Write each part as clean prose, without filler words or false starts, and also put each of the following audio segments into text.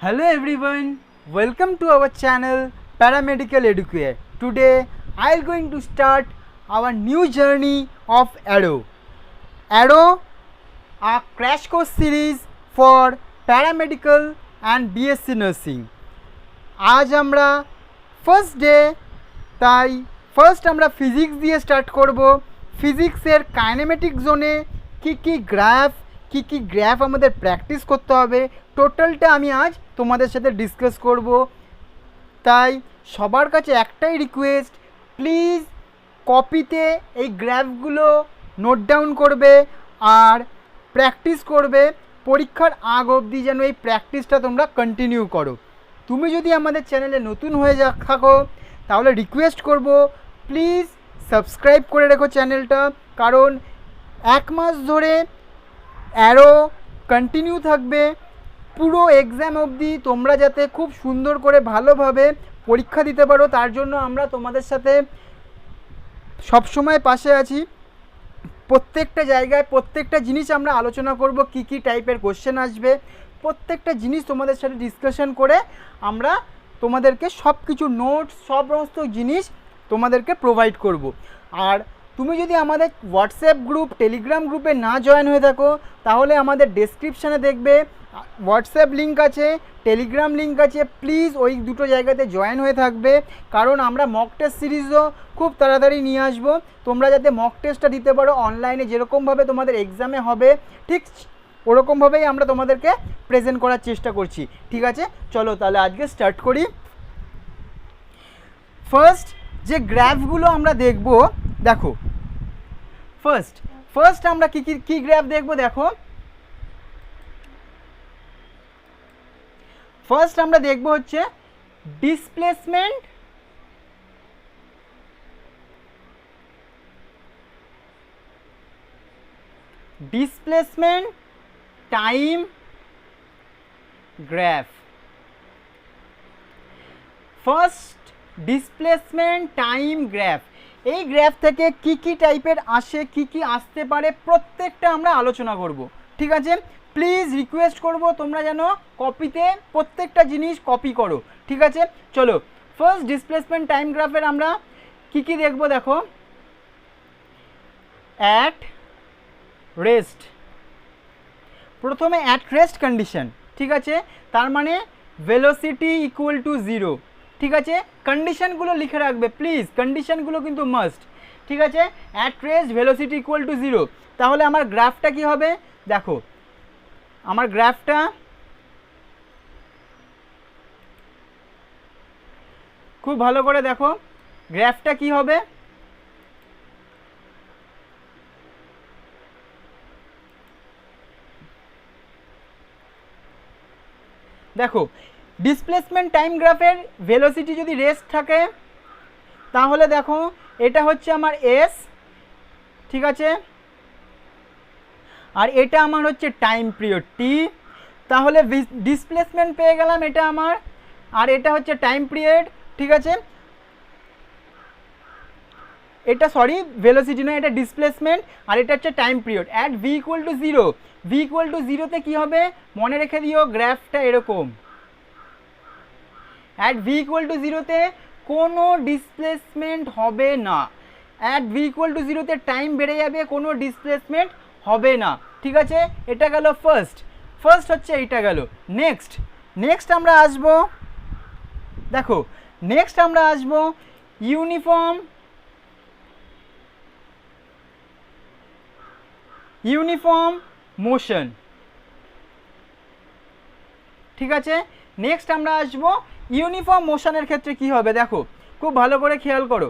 Hello everyone, welcome to our channel Paramedical Educare. Today I am going to start our new journey of ADO. ADO, a crash course series for paramedical and BSc nursing. আজ আমরা first day, তাই first আমরা physics দিয়ে start করব। ফিজিক্সের kinematic জোনে কী graph আমাদের practice করতে হবে, টোটালটা আমি আজ তোমাদের সাথে ডিসকাস করব। তাই সবার কাছে একটাই রিকোয়েস্ট, প্লিজ কপিতে এই গ্রাফগুলো নোট ডাউন করবে আর প্র্যাকটিস করবে। পরীক্ষার আগ অবধি যেন এই প্র্যাকটিসটা তোমরা কন্টিনিউ করো। তুমি যদি আমাদের চ্যানেলে নতুন হয়ে থাকো তাহলে রিকোয়েস্ট করব, প্লিজ সাবস্ক্রাইব করে রেখো চ্যানেলটা, কারণ এক মাস ধরে অ্যারো কন্টিনিউ থাকবে পুরো এক্সাম অবধি। তোমরা যাতে খুব সুন্দর করে ভালোভাবে পরীক্ষা দিতে পারো, তার জন্য আমরা তোমাদের সাথে সবসময় পাশে আছি। প্রত্যেকটা জায়গায় প্রত্যেকটা জিনিস আমরা আলোচনা করব, কী টাইপের কোশ্চেন আসবে, প্রত্যেকটা জিনিস তোমাদের সাথে ডিসকাশন করে আমরা তোমাদেরকে সব কিছু নোটস সমস্ত জিনিস তোমাদেরকে প্রোভাইড করব। আর তুমি যদি আমাদের হোয়াটসঅ্যাপ গ্রুপ, টেলিগ্রাম গ্রুপে না জয়েন হয়ে থাকো তাহলে আমাদের ডেসক্রিপশানে দেখবে হোয়াটসঅ্যাপ লিঙ্ক আছে, টেলিগ্রাম লিঙ্ক আছে। প্লিজ ওই দুটো জায়গাতে জয়েন হয়ে থাকবে, কারণ আমরা মক টেস্ট সিরিজও খুব তাড়াতাড়ি নিয়ে আসবো। তোমরা যাতে মক টেস্টটা দিতে পারো অনলাইনে, যেরকমভাবে তোমাদের এক্সামে হবে ঠিক ওরকমভাবেই আমরা তোমাদেরকে প্রেজেন্ট করার চেষ্টা করছি। ঠিক আছে, চলো তাহলে আজকে স্টার্ট করি। ফার্স্ট যে গ্রাফগুলো আমরা দেখব, দেখো ফার্স্ট আমরা কী গ্রাফ দেখব। দেখো ফার্স্ট আমরা দেখব হচ্ছে displacement time graph. First displacement time graph, এই গ্রাফ থেকে কী টাইপের আসে, কী আসতে পারে প্রত্যেকটা আমরা আলোচনা করব। ঠিক আছে, প্লিজ রিকোয়েস্ট করব তোমরা যেন কপিতে প্রত্যেকটা জিনিস কপি করো। ঠিক আছে, চলো ফার্স্ট ডিসপ্লেসমেন্ট টাইম গ্রাফের আমরা কী দেখব। দেখো অ্যাট রেস্ট, প্রথমে অ্যাট রেস্ট কন্ডিশন। ঠিক আছে, তার মানে ভেলোসিটি ইকুয়াল টু 0। ঠিক আছে, কন্ডিশনগুলো লিখে রাখবে প্লিজ, কন্ডিশনগুলো কিন্তু মাস্ট। ঠিক আছে, at rest velocity equal to 0। তাহলে আমার গ্রাফটা কি হবে, দেখো আমার গ্রাফটা খুব ভালো করে দেখো, গ্রাফটা কি হবে। দেখো ডিসপ্লেসমেন্ট টাইম গ্রাফের ভেলোসিটি যদি রেস্ট থাকে তাহলে দেখো এটা হচ্ছে আমার এস। ঠিক আছে, আর এটা আমার হচ্ছে টাইম পিরিয়ড টি। তাহলে ডিসপ্লেসমেন্ট পেয়ে গেলাম এটা আমার, আর এটা হচ্ছে টাইম পিরিয়ড। ঠিক আছে, এটা সরি ভেলোসিটি নয়, এটা ডিসপ্লেসমেন্ট, আর এটা হচ্ছে time period. At v equal to 0, v equal to 0তে কী হবে মনে রেখে দিও, গ্রাফটা এরকম। অ্যাট ভি ইকুয়াল টু 0তে কোনো ডিসপ্লেসমেন্ট হবে না। অ্যাট ভি ইকুয়াল টু 0তে টাইম বেড়ে যাবে, কোনো ডিসপ্লেসমেন্ট হবে না। ঠিক আছে, এটা গেল ফার্স্ট হচ্ছে এইটা গেল। নেক্সট আমরা আসবো, দেখো নেক্সট আমরা আসবো ইউনিফর্ম মোশন। ঠিক আছে, নেক্সট আমরা আসবো ইউনিফর্ম মোশনের ক্ষেত্রে কি হবে। দেখো খুব ভালো করে খেয়াল করো,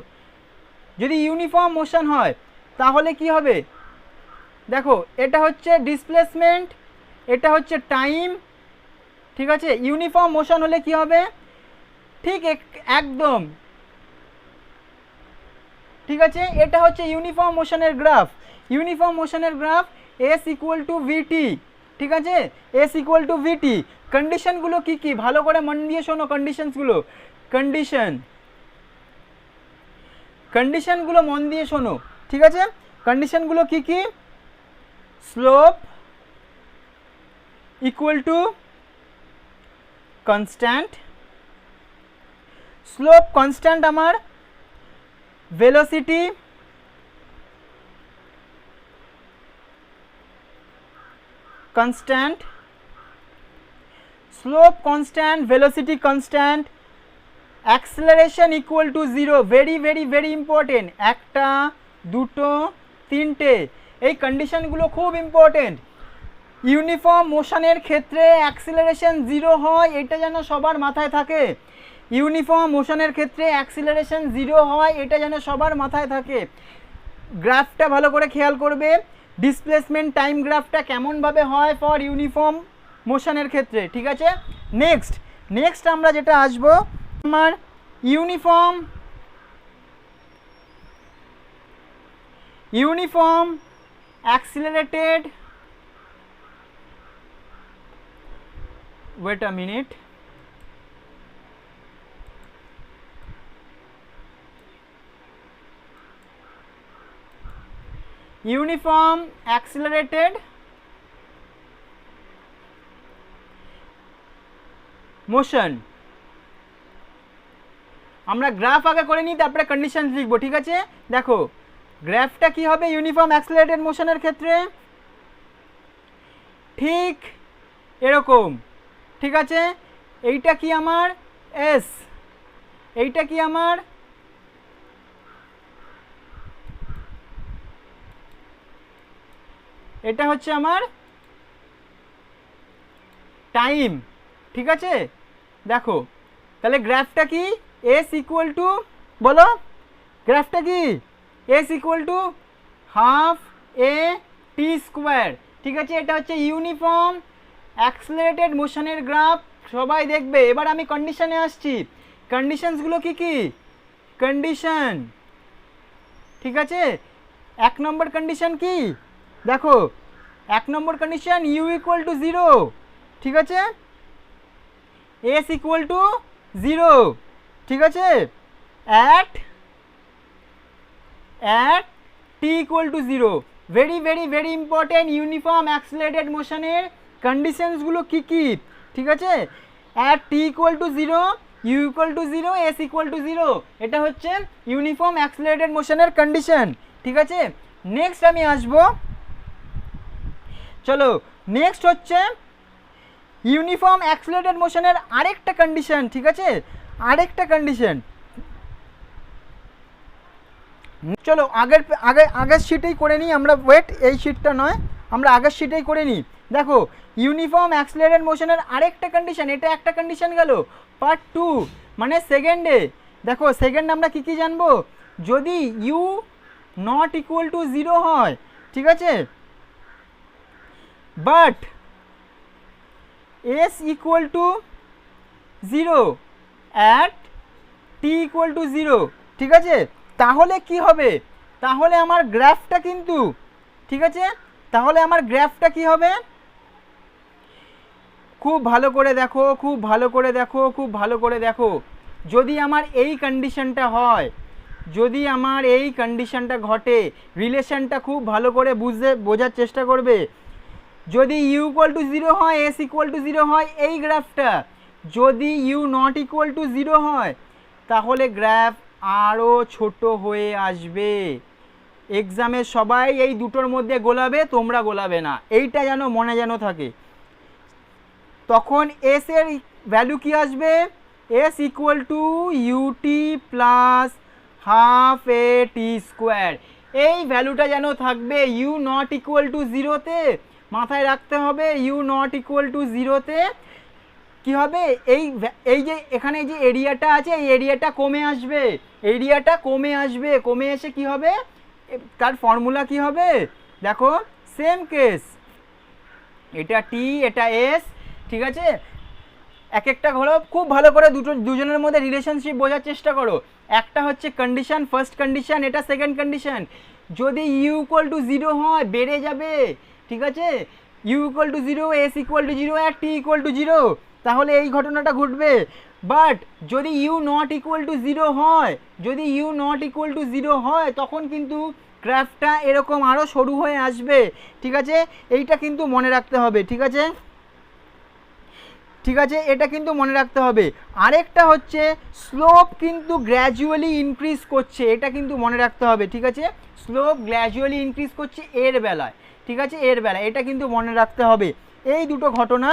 যদি ইউনিফর্ম মোশন হয় তাহলে কি হবে, দেখো এটা হচ্ছে ডিসপ্লেসমেন্ট, এটা হচ্ছে টাইম। ঠিক আছে, ইউনিফর্ম মোশন হলে কি হবে, ঠিক একদম। ঠিক আছে, এটা হচ্ছে ইউনিফর্ম মোশনের graph, s equal to v t. ঠিক আছে, এস ইকুয়াল টু ভিটি। কন্ডিশনগুলো কী ভালো করে মন দিয়ে শোনো, কন্ডিশনগুলো মন দিয়ে শোনো। ঠিক আছে, কন্ডিশনগুলো কী, slope equal to constant, slope constant আমার, velocity constant, slope constant, velocity constant, acceleration equal to zero. Very very very important, একটা দুটো তিনটে, এই কন্ডিশনগুলো খুব ইম্পর্টেন্ট। ইউনিফর্ম মোশনের ক্ষেত্রে অ্যাক্সিলারেশন জিরো হয়, এটা যেন সবার মাথায় থাকে। ইউনিফর্ম মোশনের ক্ষেত্রে অ্যাক্সিলারেশন জিরো হয়, এটা যেন সবার মাথায় থাকে। গ্রাফটা ভালো করে খেয়াল করবে, ডিসপ্লেসমেন্ট টাইম গ্রাফটা কেমনভাবে হয় ফর ইউনিফর্ম মোশনের ক্ষেত্রে, ঠিক আছে। নেক্সট আমরা যেটা আসবো, আমার uniform accelerated, wait a minute, uniform accelerated motion, আমরা গ্রাফ আগে করে নিই, তারপরে কন্ডিশন লিখবো, ঠিক আছে। দেখো গ্রাফটা কি হবে ইউনিফর্ম অ্যাক্সিলারেটেড মোশনের ক্ষেত্রে, ঠিক এরকম, ঠিক আছে। এইটা কি আমার এস, এইটা কি আমার এটা হচ্ছে আমার টাইম, ঠিক আছে। দেখো তাহলে গ্রাফটা কি, এস ইকুয়াল টু, বলো গ্রাফটা কি, S equal to half a t square, ঠিক আছে। এটা হচ্ছে ইউনিফর্ম অ্যাক্সিলারেটেড মোশনের গ্রাফ, সবাই দেখবে। এবার আমি কন্ডিশনে আসছি, কন্ডিশনসগুলো কি কি, কন্ডিশন, ঠিক আছে। এক নম্বর কন্ডিশন কি, দেখো এক নম্বর condition u equal to zero, ঠিক আছে, এস ইকুয়াল টু জিরো, ঠিক আছে, at t equal to zero. Very very very important, uniform accelerated মোশনের কন্ডিশনসগুলো কি কি, ঠিক আছে। At t equal to zero, u equal to zero, s equal to zero, এটা হচ্ছে ইউনিফর্ম অ্যাক্সিলারেটেড মোশনের কন্ডিশন, ঠিক আছে। নেক্সট আমি আসবো, চলো নেক্সট হচ্ছে ইউনিফর্ম অ্যাক্সিলারেটেড মোশনের আরেকটা কন্ডিশন, ঠিক আছে, আরেকটা কন্ডিশন। চলো আগের শিটেই করে নিই আমরা, ওয়েট এই শিটটা নয়, আমরা আগের শিটেই করে নিই। দেখো ইউনিফর্ম অ্যাক্সিলারেটেড মোশনের আরেকটা কন্ডিশন, এটা একটা কন্ডিশন গেল, পার্ট টু মানে সেকেন্ডে। দেখো সেকেন্ড আমরা কি কি জানবো, যদি u not equal to zero হয়, ঠিক আছে, but s equal to zero at t equal to zero, ঠিক আছে, তাহলে কি হবে, তাহলে আমার গ্রাফটা কিন্তু, ঠিক আছে, তাহলে আমার গ্রাফটা কি হবে, খুব ভালো করে দেখো, খুব ভালো করে দেখো, খুব ভালো করে দেখো। যদি আমার এই কন্ডিশনটা হয়, যদি আমার এই কন্ডিশনটা ঘটে, রিলেশনটা খুব ভালো করে বোঝার চেষ্টা করবে। যদি ইউ ইকুয়াল টু জিরো হয়, এস ইকুয়াল টু জিরো হয়, এই গ্রাফটা যদি u not equal to zero হয়, তাহলে গ্রাফ আরও ছোট হয়ে আসবে। এক্সামে সবাই এই দুটোর মধ্যে গোলাবে, তোমরা গোলাবে না, এইটা যেন মনে যেন থাকে। তখন এস এর ভ্যালু কি আসবে, s equal to u t plus half a t square, এই ভ্যালুটা যেন থাকবে ইউ নট ইকুয়াল টু জিরোতে। মাথায় রাখতে হবে ইউ নট ইকুয়াল টু জিরোতে কি হবে, এই যে এখানে যে এরিয়াটা আছে, এই এরিয়াটা কমে আসবে, এরিয়াটা কমে আসবে, কমে এসে কি হবে, তার ফর্মুলা কি হবে, দেখো সেম কেস, এটা টি এটা এস, ঠিক আছে। এক একটা হলো খুব ভালো করে দুজনের মধ্যে রিলেশনশিপ বোঝার চেষ্টা করো। একটা হচ্ছে কন্ডিশন, ফার্স্ট কন্ডিশন, এটা সেকেন্ড কন্ডিশন। যদি ইউ ইকুয়াল টু জিরো হয় বেড়ে যাবে, ঠিক আছে, u equal to zero, s equal to zero আর টি ইকুয়াল টু জিরো, তাহলে এই ঘটনাটা ঘটবে। বাট যদি u not equal to zero হয়, যদি u not equal to zero হয়, তখন কিন্তু গ্রাফটা এরকম আরও সরু হয়ে আসবে, ঠিক আছে, এইটা কিন্তু মনে রাখতে হবে, ঠিক আছে। ঠিক আছে, এটা কিন্তু মনে রাখতে হবে। আরেকটা হচ্ছে স্লোপ কিন্তু গ্র্যাজুয়ালি ইনক্রিজ করছে, এটা কিন্তু মনে রাখতে হবে। ঠিক আছে, স্লোপ গ্র্যাজুয়ালি ইনক্রিজ করছে এর বেলায়। ঠিক আছে, এর বেলায় এটা কিন্তু মনে রাখতে হবে। এই দুটো ঘটনা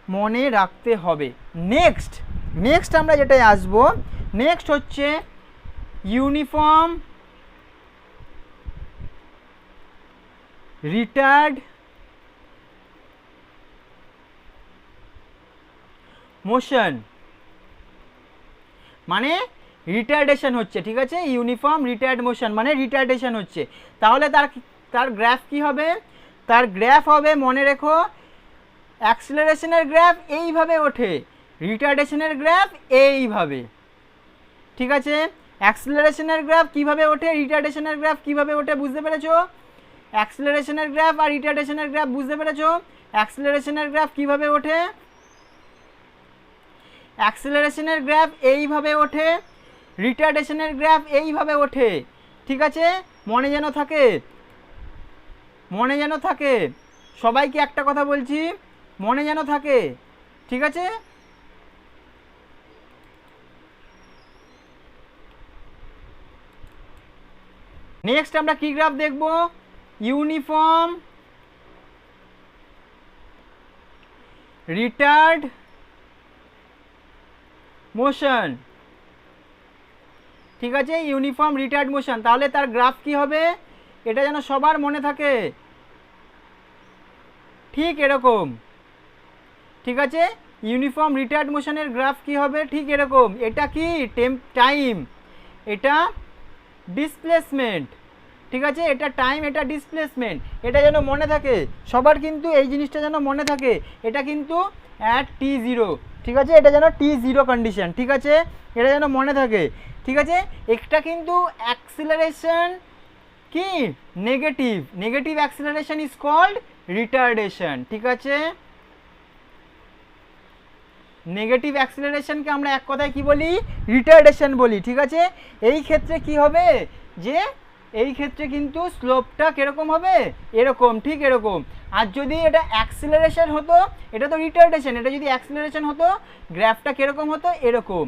মনে রাখতে হবে। নেক্সট আমরা যেটাই আসবো, নেক্সট হচ্ছে ইউনিফর্ম রিটার্ড মোশন, মানে রিটার্ডেশন হচ্ছে। ঠিক আছে, ইউনিফর্ম রিটার্ড মোশন মানে রিটার্ডেশন হচ্ছে। তাহলে তার গ্রাফ কি হবে? তার গ্রাফ হবে, মনে রেখো, অ্যাক্সিলারেশনের গ্রাফ এইভাবে ওঠে, রিটার্ডেশনের গ্রাফ এইভাবে। ঠিক আছে, অ্যাক্সিলারেশনের গ্রাফ কিভাবে ওঠে, রিটার্ডেশনের গ্রাফ কিভাবে ওঠে, বুঝতে পেরেছো? অ্যাক্সিলারেশনের গ্রাফ আর রিটার্ডেশনের গ্রাফ বুঝতে পেরেছো? অ্যাক্সিলারেশনের গ্রাফ কিভাবে ওঠে? অ্যাক্সিলারেশনের গ্রাফ এইভাবে ওঠে, রিটার্ডেশনের গ্রাফ এইভাবে ওঠে। ঠিক আছে, মনে যেন থাকে, মনে যেন থাকে। সবাইকে একটা কথা বলছি, মনে যেন থাকে। ঠিক আছে, নেক্সট আমরা কি গ্রাফ দেখব? Uniform retired motion. ঠিক আছে, ইউনিফর্ম রিটার্ড মোশন, তাহলে তার গ্রাফ কি হবে? এটা যেন সবার মনে থাকে, ঠিক এরকম। ঠিক আছে, ইউনিফর্ম রিটার্ড মোশনের গ্রাফ কি হবে? ঠিক এরকম। এটা কি টাইম, এটা ডিসপ্লেসমেন্ট। ঠিক আছে, এটা টাইম, এটা ডিসপ্লেসমেন্ট, এটা যেন মনে থাকে সবার, কিন্তু এই জিনিসটা যেন মনে থাকে। এটা কিন্তু অ্যাট t0। ঠিক আছে, এটা যেন t0 কন্ডিশন। ঠিক আছে, এটা যেন মনে থাকে। ঠিক আছে, একটা কিন্তু অ্যাক্সিলারেশন কি negative acceleration is called retardation. ঠিক আছে, নেগেটিভ অ্যাক্সিলারেশনকে আমরা এক কথায় কি বলি? রিটার্ডেশন বলি। ঠিক আছে, এই ক্ষেত্রে কি হবে, যে এই ক্ষেত্রে কিন্তু স্লোপটা কিরকম হবে? এরকম, ঠিক এরকম। আর যদি এটা অ্যাক্সিলারেশন হতো, এটা তো রিটার্ডেশন, এটা যদি অ্যাক্সিলারেশন হতো গ্রাফটা কিরকম হতো? এরকম।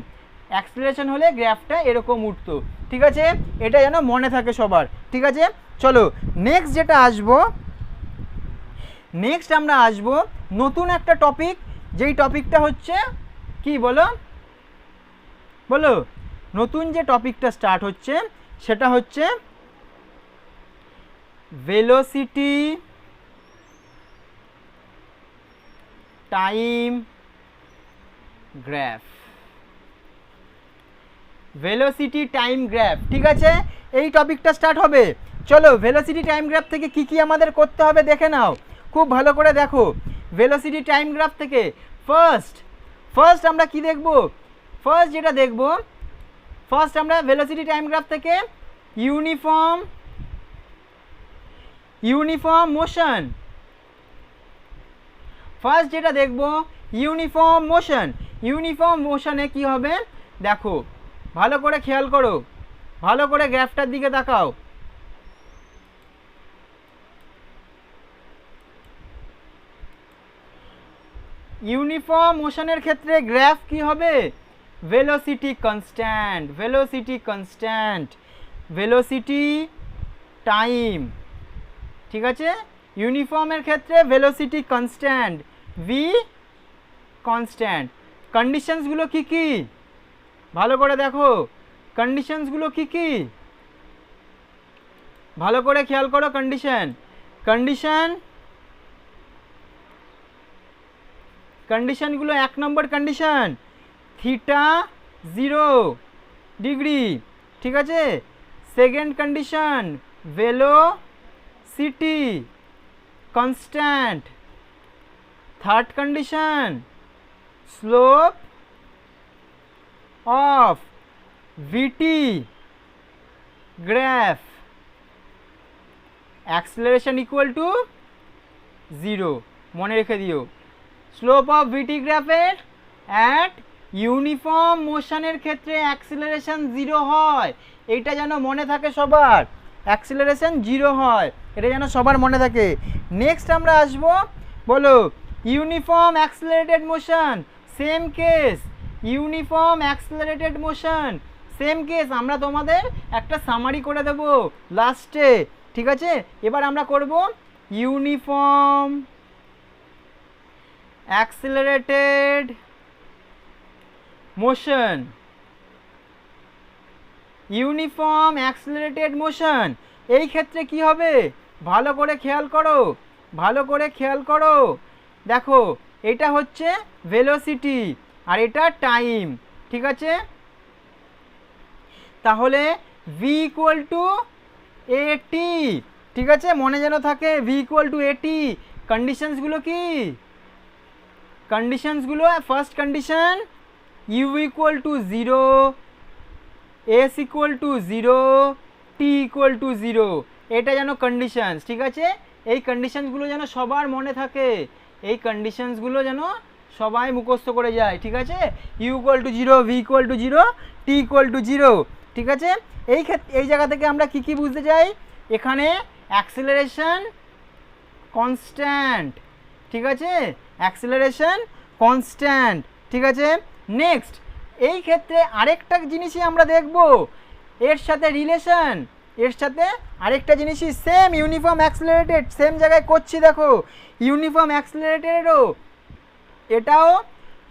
অ্যাক্সিলারেশন হলে গ্রাফটা এরকম উঠতো। ঠিক আছে, এটা যেন মনে থাকে সবার। ঠিক আছে, চলো নেক্সট যেটা আসবো, নেক্সট আমরা আসবো নতুন একটা টপিক, যেই টপিকটা হচ্ছে কি বলো বলো, নতুন যে টপিকটা স্টার্ট হচ্ছে সেটা হচ্ছে velocity time graph. Velocity time graph. ঠিক আছে, এই টপিকটা স্টার্ট হবে। চলো ভেলোসিটি টাইম গ্রাফ থেকে কি কি আমাদের করতে হবে দেখে নাও, খুব ভালো করে দেখো। ভেলোসিটি টাইম গ্রাফ থেকে ফার্স্ট আমরা কি দেখব? ফার্স্ট যেটা দেখব, ফার্স্ট আমরা ভেলোসিটি টাইম গ্রাফ থেকে ইউনিফর্ম মোশন, ফার্স্ট যেটা দেখব ইউনিফর্ম মোশনে কি হবে দেখো, ভালো করে খেয়াল করো, ভালো করে গ্রাফটার দিকে তাকাও। ইউনিফর্ম মোশনের ক্ষেত্রে গ্রাফ কি হবে? Velocity time. ঠিক আছে, ইউনিফর্মের ক্ষেত্রে ভেলোসিটি কনস্ট্যান্ট, ভি কনস্ট্যান্ট। কন্ডিশনসগুলো কি কি ভালো করে দেখো, কন্ডিশনসগুলো কি কি ভালো করে খেয়াল করো। কন্ডিশনগুলো, 1 নম্বর কন্ডিশন থিটা 0 ডিগ্রি। ঠিক আছে, second condition velocity constant. Third condition slope of v t graph acceleration equal to 0। মনে রেখে দিও, স্লোপ অফ ভিটি গ্রাফের অ্যাট ইউনিফর্ম মোশনের ক্ষেত্রে অ্যাক্সিলারেশন 0 হয়, এইটা যেন মনে থাকে সবার, অ্যাক্সিলারেশন 0 হয়, এটা যেন সবার মনে থাকে। নেক্সট আমরা আসবো, বলো uniform accelerated motion, same case. Uniform accelerated motion, same case. আমরা তোমাদের একটা সামারি করে দেব লাস্টে, ঠিক আছে? এবার আমরা করব uniform accelerated motion. Uniform accelerated motion, এই ক্ষেত্রে কি হবে ভালো করে খেয়াল করো, ভালো করে খেয়াল করো। দেখো এটা হচ্ছে ভেলোসিটি আর এটা টাইম, ঠিক আছে? তাহলে ভি ইকুয়াল টু এটি, ঠিক আছে? মনে যেন থাকে ভি ইকুয়াল টু এটি। কন্ডিশনসগুলো কি? কন্ডিশনসগুলো, first condition u equal to 0, s equal to 0, t equal to 0, এটা যেন কন্ডিশনস, ঠিক আছে? এই কন্ডিশনসগুলো যেন সবার মনে থাকে, এই কন্ডিশনসগুলো যেন সবাই মুখস্থ করে যায়, ঠিক আছে? U equal to 0, v equal to 0, t equal to 0, ঠিক আছে? এই ক্ষেত্রে এই জায়গা থেকে আমরা কি বুঝতে চাই? এখানে অ্যাক্সিলারেশন কনস্ট্যান্ট, ঠিক আছে? অ্যাক্সিলারেশন কনস্ট্যান্ট, ঠিক আছে? নেক্সট এই ক্ষেত্রে আরেকটা জিনিসই আমরা দেখব এর সাথে রিলেশন, এর সাথে আরেকটা জিনিসই সেম ইউনিফর্ম অ্যাক্সিলারেটেড, সেম জায়গায় করছি। দেখো ইউনিফর্ম অ্যাক্সিলারেটেডও, এটাও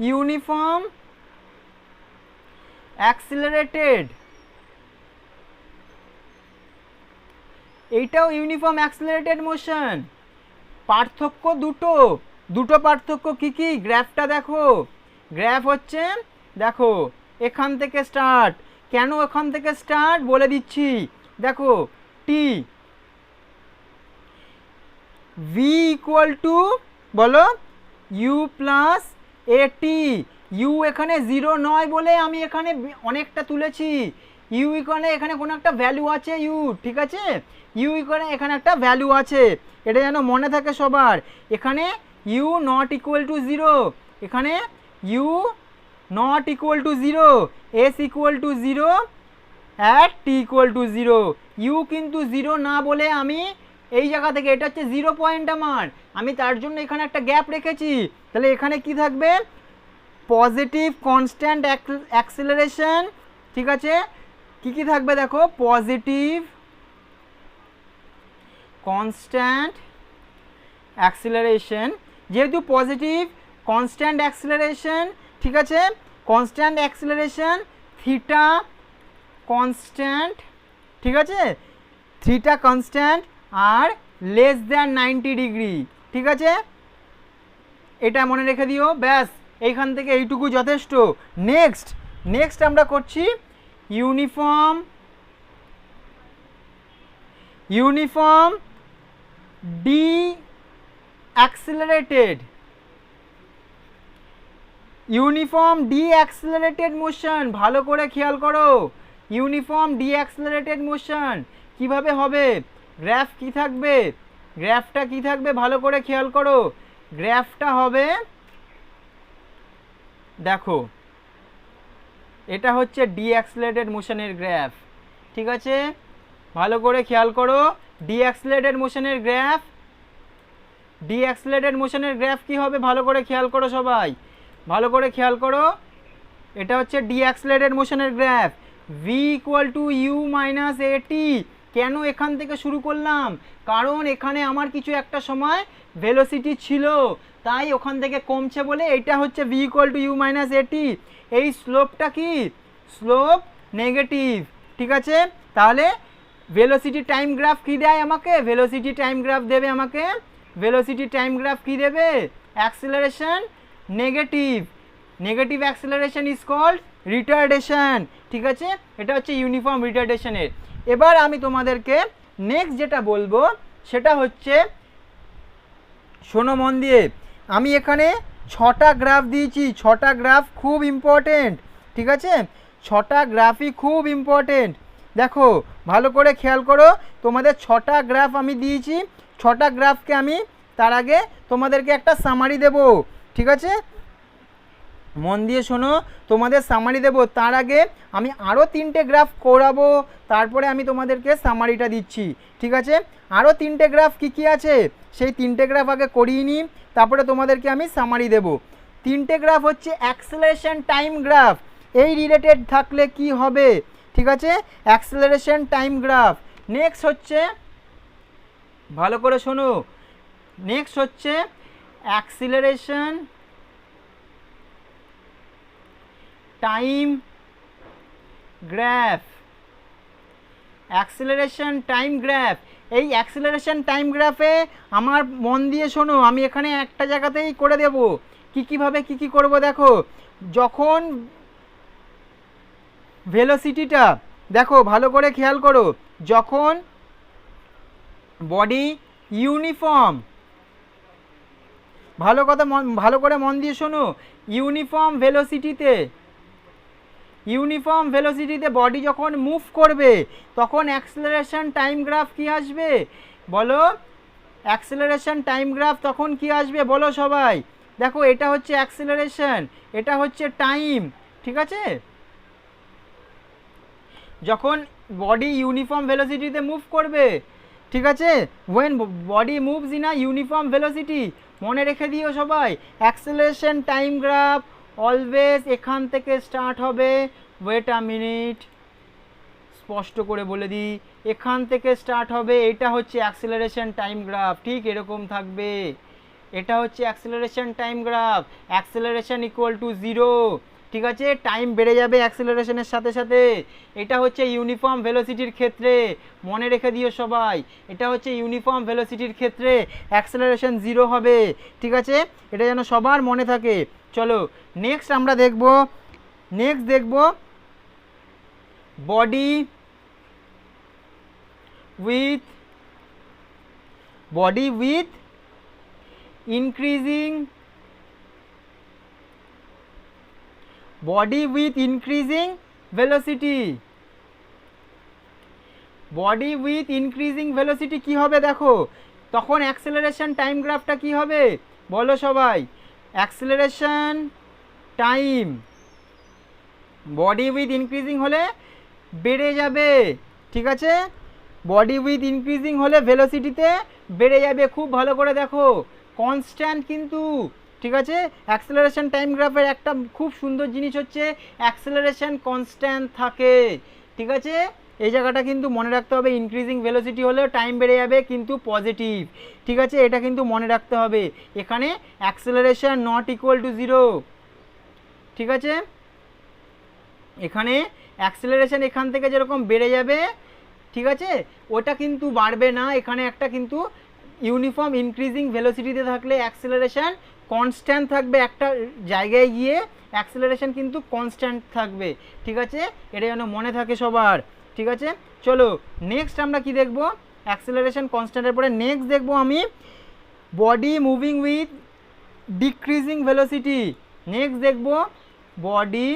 ইউনিফর্ম অ্যাক্সিলারেটেড, এইটাও ইউনিফর্ম অ্যাক্সিলারেটেড মোশন। পার্থক্য দুটো, দুটো পার্থক্য কি কি? গ্রাফটা দেখো, গ্রাফ হচ্ছে দেখো এখান থেকে স্টার্ট। কেন এখান থেকে স্টার্ট বলে দিচ্ছি, দেখো টি ভি ইকুয়াল টু বলো ইউ প্লাস এটি। ইউ এখানে 0 নয় বলে আমি এখানে অনেকটা তুলেছি। ইউ এখানে কোনো একটা ভ্যালু আছে ইউ, ঠিক আছে? ইউ এখানে একটা ভ্যালু আছে, এটা যেন মনে থাকে সবার। এখানে ইউ নট ইকুয়াল টু 0, এখানে u not equal to 0, s equal to 0 at t equal to 0। U কিন্তু 0 না বলে আমি এই জায়গা থেকে, এটা হচ্ছে 0 পয়েন্ট আমার, আমি তার জন্য এখানে একটা গ্যাপ রেখেছি। তাহলে এখানে কি থাকবে? পজিটিভ কনস্ট্যান্ট অ্যাক্সিলারেশন, ঠিক আছে? কি কি থাকবে দেখো, পজিটিভ কনস্ট্যান্ট অ্যাক্সিলারেশন, যেহেতু পজিটিভ কনস্ট্যান্ট অ্যাক্সিলারেশন, ঠিক আছে? কনস্ট্যান্ট অ্যাক্সিলারেশন, থিটা কনস্ট্যান্ট, ঠিক আছে? থিটা কনস্ট্যান্ট আর লেস দ্যান 90 ডিগ্রি, ঠিক আছে? এটা মনে রেখে দিও, ব্যাস এইখান থেকে এইটুকু যথেষ্ট। নেক্সট আমরা করছি uniform D accelerated, uniform D accelerated motion. ভালো করে খেয়াল করো, ইউনিফর্ম ডি অ্যাক্সিলারেটেড মোশন কিভাবে হবে? গ্রাফ কি থাকবে? গ্রাফটা কি থাকবে ভালো করে খেয়াল করো। গ্রাফটা হবে দেখো, এটা হচ্ছে ডি অ্যাক্সিলারেটেড মোশনের গ্রাফ, ঠিক আছে? ভালো করে খেয়াল করো, ডি অ্যাক্সিলারেটেড মোশনের গ্রাফ, ডি অ্যাক্সিলারেটেড মোশনের গ্রাফ কি হবে ভালো করে খেয়াল করো সবাই, ভালো করে খেয়াল করো। এটা হচ্ছে ডি অ্যাক্সিলারেটেড মোশনের graph, v equal to u minus a t. কেন এখান থেকে শুরু করলাম? কারণ এখানে আমার কিছু একটা সময় ভেলোসিটি ছিল, তাই ওখান থেকে কমছে বলে এটা হচ্ছে v equal to u minus a t. এই স্লোপটা কি? স্লোপ নেগেটিভ, ঠিক আছে? তাহলে ভেলোসিটি টাইম গ্রাফ কি দেয় আমাকে? ভেলোসিটি টাইম গ্রাফ দেবে আমাকে, ভেলোসিটি টাইম গ্রাফ কি দেবে? Acceleration negative, negative acceleration is called retardation, ঠিক আছে? এটা হচ্ছে ইউনিফর্ম রিটার্ডেশনের। এবার আমি তোমাদেরকে নেক্সট যেটা বলবো সেটা হচ্ছে, শোনো মন দিয়ে, আমি এখানে 6টা গ্রাফ দিয়েছি। 6টা গ্রাফ খুব ইম্পর্টেন্ট, ঠিক আছে? 6টা গ্রাফই খুব ইম্পর্টেন্ট। দেখো ভালো করে খেয়াল করো, তোমাদের 6টা গ্রাফ আমি দিয়েছি। 6টা গ্রাফকে আমি তার আগে তোমাদেরকে একটা সামারি দেব, ঠিক আছে? মন দিয়ে শোনো, তোমাদের সামারি দেবো, তার আগে আমি আরও 3টে গ্রাফ করাবো, তারপরে আমি তোমাদেরকে সামারিটা দিচ্ছি, ঠিক আছে? আরও 3টে গ্রাফ কী আছে সেই 3টে গ্রাফ আগে করিয়ে নিই, তারপরে তোমাদেরকে আমি সামারি দেবো। 3টে গ্রাফ হচ্ছে অ্যাক্সেলারেশন টাইম গ্রাফ, এই রিলেটেড থাকলে কি হবে, ঠিক আছে? Acceleration time graph. নেক্সট হচ্ছে, ভালো করে শোনো, নেক্সট হচ্ছে acceleration time graph. Acceleration time graph, এই অ্যাক্সিলারেশন টাইম গ্রাফে আমার মন দিয়ে শোনো, আমি এখানে একটা জায়গাতেই করে দেব। কীভাবে কী করব দেখো, যখন ভেলোসিটিটা দেখো, ভালো করে খেয়াল করো, যখন বডি ইউনিফর্ম, ভালো করে মন দিয়ে শোনো, ইউনিফর্ম ভেলোসিটিতে বডি যখন মুভ করবে তখন অ্যাক্সেলারেশন টাইম গ্রাফ কি আসবে বলো? অ্যাক্সেলারেশন টাইম গ্রাফ তখন কি আসবে বলো সবাই? দেখো, এটা হচ্ছে অ্যাক্সেলারেশন, এটা হচ্ছে টাইম, ঠিক আছে? যখন বডি ইউনিফর্ম ভেলোসিটিতে মুভ করবে, ঠিক আছে, when body moves in a uniform velocity, মনে রেখে দিও সবাই, অ্যাক্সেলারেশন টাইম গ্রাফ অলওয়েজ এখান থেকে স্টার্ট হবে। ওয়েট আ মিনিট, স্পষ্ট করে বলে দিই, এখান থেকে স্টার্ট হবে, এটা হচ্ছে অ্যাক্সেলারেশন টাইম গ্রাফ, ঠিক এরকম থাকবে। এটা হচ্ছে acceleration time graph, acceleration equal to 0, ঠিক আছে? টাইম বেড়ে যাবে অ্যাক্সেলারেশনের সাথে সাথে। এটা হচ্ছে ইউনিফর্ম ভেলোসিটির ক্ষেত্রে, মনে রেখে দিও সবাই, এটা হচ্ছে ইউনিফর্ম ভেলোসিটির ক্ষেত্রে অ্যাক্সেলারেশন 0 হবে, ঠিক আছে? এটা যেন সবার মনে থাকে। চলো নেক্সট আমরা দেখব, body with increasing velocity. Body with increasing velocity কি হবে দেখো, তখন অ্যাক্সেলারেশন টাইম গ্রাফটা কি হবে বলো সবাই? Acceleration time body with increasing হলে বেড়ে যাবে, ঠিক আছে? বডি উইথ ইনক্রিজিং হলে ভেলোসিটিতে বেড়ে যাবে। খুব ভালো করে দেখো, কনস্ট্যান্ট কিন্তু, ঠিক আছে? অ্যাক্সেলারেশন টাইম গ্রাফের একটা খুব সুন্দর জিনিস হচ্ছে অ্যাক্সেলারেশন কনস্ট্যান্ট থাকে, ঠিক আছে? এই জায়গাটা কিন্তু মনে রাখতে হবে, ইনক্রিজিং ভেলোসিটি হলেও টাইম বেড়ে যাবে কিন্তু পজিটিভ, ঠিক আছে? এটা কিন্তু মনে রাখতে হবে। এখানে অ্যাক্সেলারেশন নট ইকুয়াল টু 0, ঠিক আছে? এখানে অ্যাক্সেলারেশন এখান থেকে যেরকম বেড়ে যাবে, ঠিক আছে, ওটা কিন্তু বাড়বে না। এখানে একটা কিন্তু ইউনিফর্ম ইনক্রিজিং ভেলোসিটিতে থাকলে অ্যাক্সেলারেশন কনস্ট্যান্ট থাকবে, একটা জায়গায় গিয়ে অ্যাক্সেলারেশন কিন্তু কনস্ট্যান্ট থাকবে, ঠিক আছে? এটা যেন মনে থাকে সবার, ঠিক আছে? চলো নেক্সট আমরা কি দেখব? অ্যাক্সেলারেশন কনস্ট্যান্টের পরে নেক্সট দেখব আমি body moving with decreasing velocity. Next দেখব body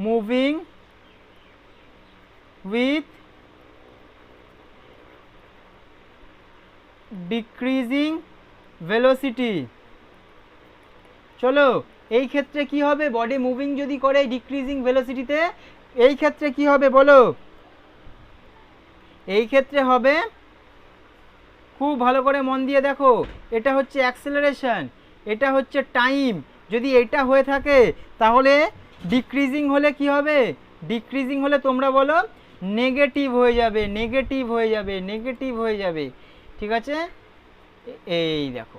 moving with decreasing velocity. চলো এই ক্ষেত্রে কি হবে, বডি মুভিং যদি করে ডিক্রিজিং ভেলোসিটিতে, এই ক্ষেত্রে কি হবে বলো? এই ক্ষেত্রে হবে, খুব ভালো করে মন দিয়ে দেখো, এটা হচ্ছে অ্যাক্সেলারেশন, এটা হচ্ছে টাইম। যদি এটা হয়ে থাকে তাহলে ডিক্রিজিং হলে কি হবে? ডিক্রিজিং হলে তোমরা বলো নেগেটিভ হয়ে যাবে, নেগেটিভ হয়ে যাবে, ঠিক আছে? এই দেখো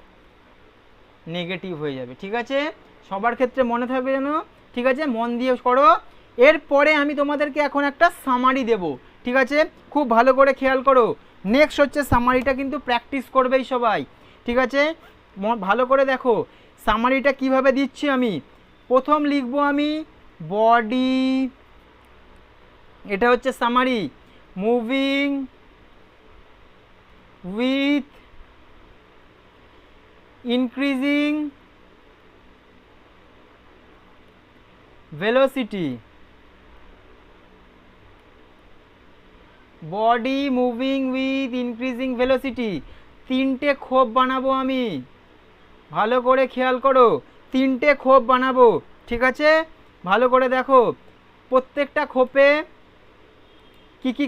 নেগেটিভ হয়ে যাবে, ঠিক আছে? সবার ক্ষেত্রে মনে থাকবে যেন, ঠিক আছে? মন দিয়ে করো। এরপরে আমি তোমাদেরকে এখন একটা সামারি দেব, ঠিক আছে? খুব ভালো করে খেয়াল করো। নেক্সট হচ্ছে সামারিটা কিন্তু প্র্যাকটিস করবেই সবাই, ঠিক আছে? ভালো করে দেখো সামারিটা কিভাবে দিচ্ছি আমি। প্রথম লিখবো আমি বডি, এটা হচ্ছে summary, moving with increasing velocity. Body moving with increasing velocity, 3টে খোপ বানাবো আমি, ভালো করে খেয়াল করো। তিনটে খোপ বানাবো, ঠিক আছে? ভালো করে দেখো প্রত্যেকটা খোপে কি কি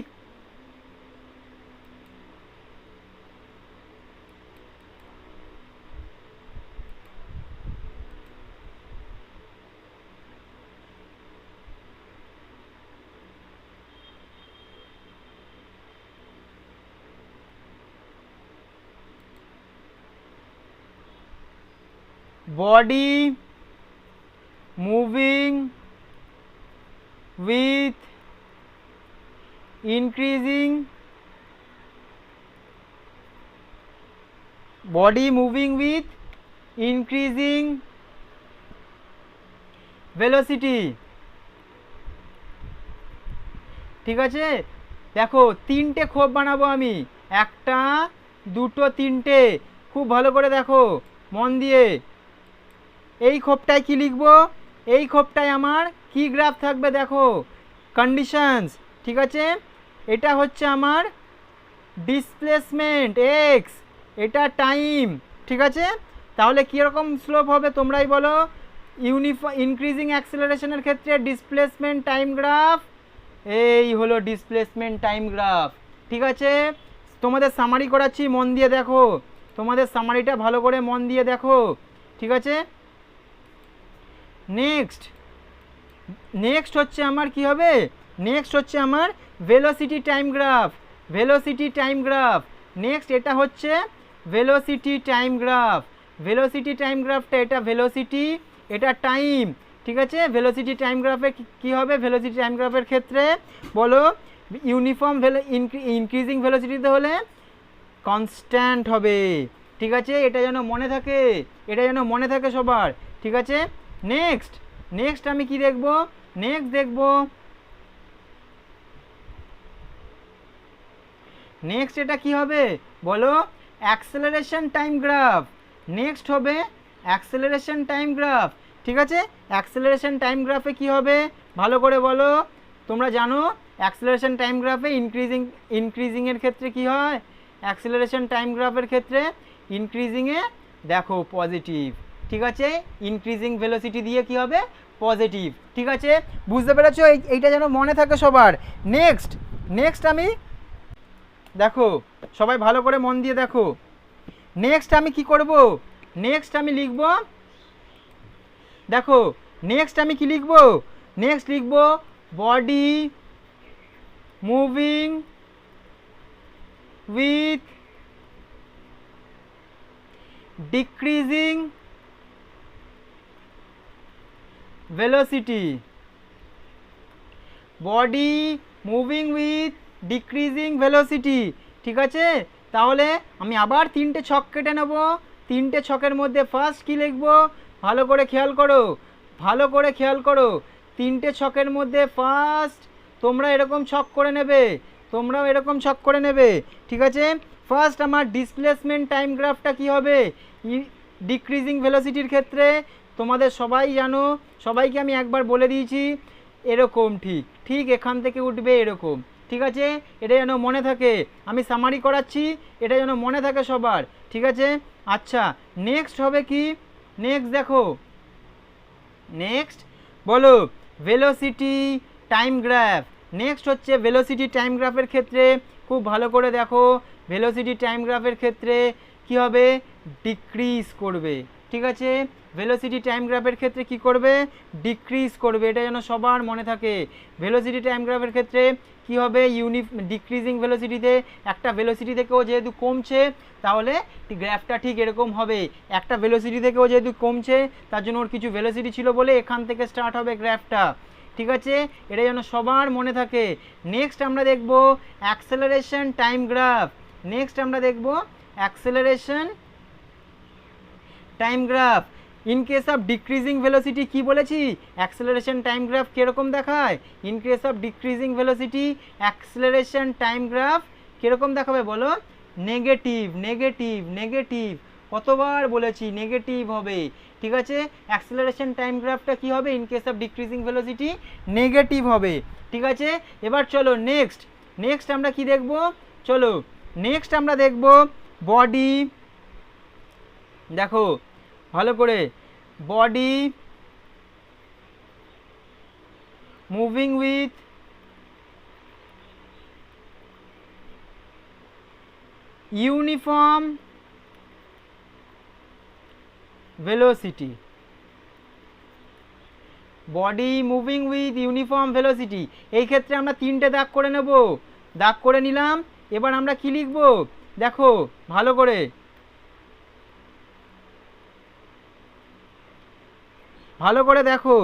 body moving with increasing velocity, ঠিক আছে? দেখো তিনটে খোপ বানাবো আমি, একটা দুটো তিনটে, খুব ভালো করে দেখো মন দিয়ে। এই খোপটায় কি লিখবো? এই খোপটায় আমার কি গ্রাফ থাকবে দেখো, কন্ডিশনস, ঠিক আছে? এটা হচ্ছে আমার ডিসপ্লেসমেন্ট এক্স, এটা টাইম, ঠিক আছে? তাহলে কীরকম স্লোপ হবে তোমরাই বলো। ইনক্রিজিং অ্যাক্সেলারেশনের ক্ষেত্রে ডিসপ্লেসমেন্ট টাইম গ্রাফ, এই হলো ডিসপ্লেসমেন্ট টাইম গ্রাফ, ঠিক আছে? তোমাদের সামারি করাচ্ছি, মন দিয়ে দেখো, তোমাদের সামারিটা ভালো করে মন দিয়ে দেখো, ঠিক আছে? নেক্সট হচ্ছে আমার কি হবে? নেক্সট হচ্ছে আমার velocity time graph, velocity time graph. Next এটা হচ্ছে velocity time graph, velocity time গ্রাফটা, এটা ভেলোসিটি, এটা টাইম, ঠিক আছে? ভেলোসিটি টাইম গ্রাফে কি হবে? ভেলোসিটি টাইম গ্রাফের ক্ষেত্রে বলো ইউনিফর্ম ইনক্রিজিং ভেলোসিটিতে হলে কনস্ট্যান্ট হবে, ঠিক আছে? এটা যেন মনে থাকে, এটা যেন মনে থাকে সবার, ঠিক আছে? নেক্সট আমি কি দেখব? নেক্সট দেখব, নেক্সট এটা কি হবে বলো? Acceleration time graph. নেক্সট হবে অ্যাক্সেলারেশন টাইম গ্রাফ, ঠিক আছে? অ্যাক্সেলারেশন টাইম গ্রাফে কি হবে ভালো করে বলো, তোমরা জানো অ্যাক্সেলারেশন টাইম গ্রাফে ইনক্রিজিংয়ের ক্ষেত্রে কি হয়? অ্যাক্সেলারেশন টাইম গ্রাফের ক্ষেত্রে ইনক্রিজিংয়ে দেখো পজিটিভ, ঠিক আছে? ইনক্রিজিং ভেলোসিটি দিয়ে কি হবে? পজিটিভ, ঠিক আছে? বুঝতে পেরেছো? এইটা যেন মনে থাকে সবার। নেক্সট আমি দেখো সবাই ভালো করে মন দিয়ে দেখো, নেক্সট আমি কি করব? নেক্সট আমি লিখব, দেখো নেক্সট আমি কি লিখব? নেক্সট লিখব body moving with decreasing velocity, body moving with decreasing velocity, ঠিক আছে? তাহলে আমি আবার তিনটে ছক কেটে নেব, তিনটে ছকের মধ্যে ফার্স্ট কি লিখব? ভালো করে খেয়াল করো, ভালো করে খেয়াল করো, তিনটে ছকের মধ্যে ফার্স্ট তোমরা এরকম ছক করে নেবে, তোমরাও এরকম ছক করে নেবে, ঠিক আছে? ফার্স্ট আমার ডিসপ্লেসমেন্ট টাইম গ্রাফটা কি হবে? ডিক্রিজিং ভেলোসিটির ক্ষেত্রে তোমাদের সবাই জানো, সবাইকে আমি একবার বলে দিয়েছি, এরকম ঠিক এখান থেকে উঠবে এরকম, ঠিক আছে? এটা যেন মনে থাকে, আমি সামারি করাচ্ছি, এটা যেন মনে থাকে সবার, ঠিক আছে? আচ্ছা নেক্সট হবে কি? নেক্সট দেখো, নেক্সট বলো ভেলোসিটি টাইম গ্রাফ। নেক্সট হচ্ছে ভেলোসিটি টাইম গ্রাফের ক্ষেত্রে খুব ভালো করে দেখো, ভেলোসিটি টাইম গ্রাফের ক্ষেত্রে কি হবে? ডিক্রিজ করবে, ঠিক আছে? ভেলোসিটি টাইম গ্রাফের ক্ষেত্রে কি করবে? ডিক্রিজ করবে, এটা যেন সবার মনে থাকে। ভেলোসিটি টাইম গ্রাফের ক্ষেত্রে কি হবে? ডিক্রিজিং ভেলোসিটিতে একটা ভেলোসিটি থেকেও যেহেতু কমছে, তাহলে গ্রাফটা ঠিক এরকম হবে। একটা ভেলোসিটি থেকেও যেহেতু কমছে, তার জন্য ওর কিছু ভেলোসিটি ছিল বলে এখান থেকে স্টার্ট হবে গ্রাফটা, ঠিক আছে? এটা যেন সবার মনে থাকে। নেক্সট আমরা দেখব অ্যাক্সেলারেশন টাইম গ্রাফ। নেক্সট আমরা দেখব acceleration time graph. In case of decreasing velocity কি বলেছি? অ্যাক্সেলারেশন টাইম গ্রাফ কীরকম দেখায়? In case of decreasing velocity acceleration time graph কীরকম দেখাবে বলো? নেগেটিভ, নেগেটিভ, নেগেটিভ, কতবার বলেছি নেগেটিভ হবে, ঠিক আছে? অ্যাক্সেলারেশন টাইম গ্রাফটা কি হবে? In case of decreasing velocity negative হবে, ঠিক আছে? এবার চলো নেক্সট আমরা কি দেখব? চলো নেক্সট আমরা দেখব বডি, দেখো ভালো করে body moving with uniform velocity, body moving with uniform velocity. এই ক্ষেত্রে আমরা তিনটে দাগ করে নেব, দাগ করে নিলাম। এবার আমরা কি লিখব দেখো ভালো করে, ভালো করে দেখো।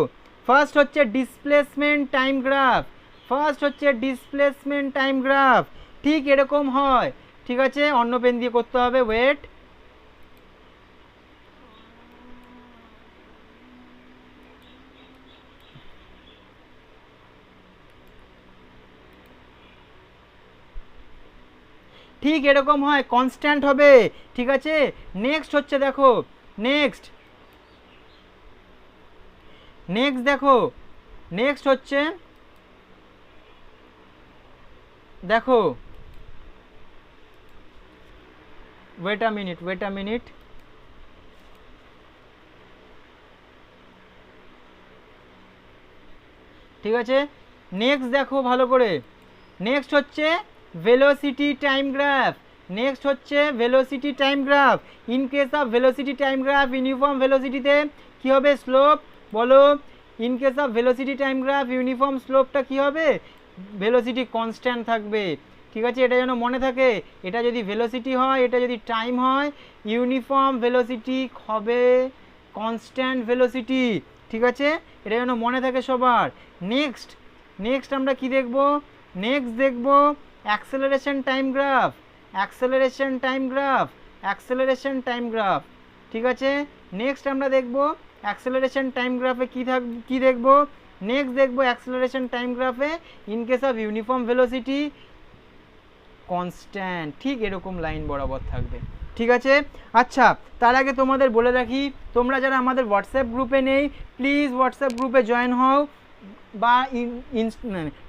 ফার্স্ট হচ্ছে ডিসপ্লেসমেন্ট টাইম গ্রাফ, ফার্স্ট হচ্ছে ডিসপ্লেসমেন্ট টাইম গ্রাফ, ঠিক এরকম হয়। ঠিক আছে, অন্য পেন দিয়ে করতে হবে, ওয়েট। ঠিক এরকম হয়, কনস্ট্যান্ট হবে। ঠিক আছে, নেক্সট হচ্ছে দেখো, নেক্সট নেক্সট দেখো, নেক্সট হচ্ছে দেখো, wait a minute, wait a minute, ঠিক আছে। নেক্সট দেখো ভালো করে, নেক্সট হচ্ছে ভেলোসিটি টাইম গ্রাফ, নেক্সট হচ্ছে velocity time graph. In case of velocity time graph uniform ভেলোসিটিতে কী হবে, স্লোপ বলো। In case of velocity time graph uniform স্লোপটা কী হবে, ভেলোসিটি কনস্ট্যান্ট থাকবে। ঠিক আছে, এটা যেন মনে থাকে, এটা যদি ভেলোসিটি হয়, এটা যদি টাইম হয়, ইউনিফর্ম ভেলোসিটি হবে কনস্ট্যান্ট ভেলোসিটি। ঠিক আছে, এটা যেন মনে থাকে সবার। নেক্সট নেক্সট আমরা কি দেখব, নেক্সট দেখব acceleration time graph, acceleration time graph, acceleration time graph. ঠিক আছে, নেক্সট আমরা দেখব অ্যাক্সেলারেশন টাইম গ্রাফে কী দেখব, নেক্সট দেখব অ্যাক্সেলারেশন টাইম গ্রাফে in case of uniform velocity constant, ঠিক এরকম লাইন বরাবর থাকবে। ঠিক আছে, আচ্ছা তার আগে তোমাদের বলে রাখি, তোমরা যারা আমাদের হোয়াটসঅ্যাপ গ্রুপে নেই প্লিজ হোয়াটসঅ্যাপ গ্রুপে জয়েন হও, বা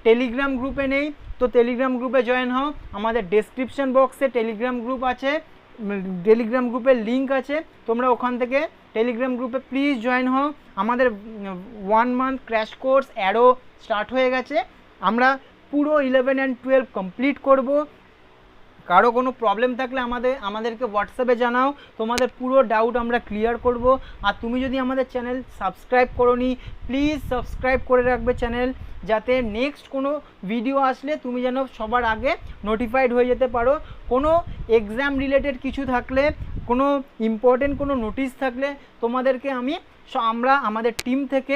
টেলিগ্রাম গ্রুপে নেই তো টেলিগ্রাম গ্রুপে জয়েন হও। আমাদের ডেসক্রিপশন বক্সে টেলিগ্রাম গ্রুপ আছে, টেলিগ্রাম গ্রুপের লিঙ্ক আছে, তোমরা ওখান থেকে টেলিগ্রাম গ্রুপে প্লিজ জয়েন হও। আমাদের 1 month crash course arrow start হয়ে গেছে, আমরা পুরো 11 and 12 কমপ্লিট করব। কারো কোনো প্রবলেম থাকলে আমাদেরকে হোয়াটসঅ্যাপে জানাও, তোমাদের পুরো ডাউট আমরা ক্লিয়ার করব। আর তুমি যদি আমাদের চ্যানেল সাবস্ক্রাইব করোনি প্লিজ সাবস্ক্রাইব করে রাখবে চ্যানেল, যাতে নেক্সট কোনো ভিডিও আসলে তুমি যেন সবার আগে নোটিফাইড হয়ে যেতে পারো। কোনো এক্সাম রিলেটেড কিছু থাকলে, কোনো ইম্পর্টেন্ট কোনো নোটিশ থাকলে তোমাদেরকে আমরা আমাদের টিম থেকে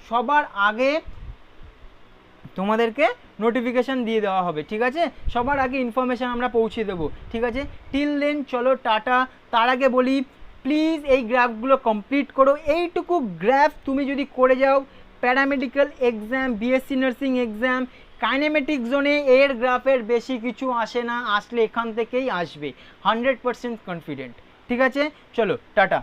সবার আগে তোমাদেরকে নোটিফিকেশান দিয়ে দেওয়া হবে। ঠিক আছে, সবার আগে ইনফরমেশান আমরা পৌঁছে দেবো। ঠিক আছে, টিল দেন চলো টাটা। তার আগে বলি প্লিজ এই গ্রাফগুলো কমপ্লিট করো। এইটুকু গ্রাফ তুমি যদি করে যাও, paramedical exam, BSc nursing exam, kinematic জোনে এর গ্রাফের বেশি কিছু আসে না, আসলে এখান থেকেই আসবে, 100% কনফিডেন্ট। ঠিক আছে, চলো টাটা।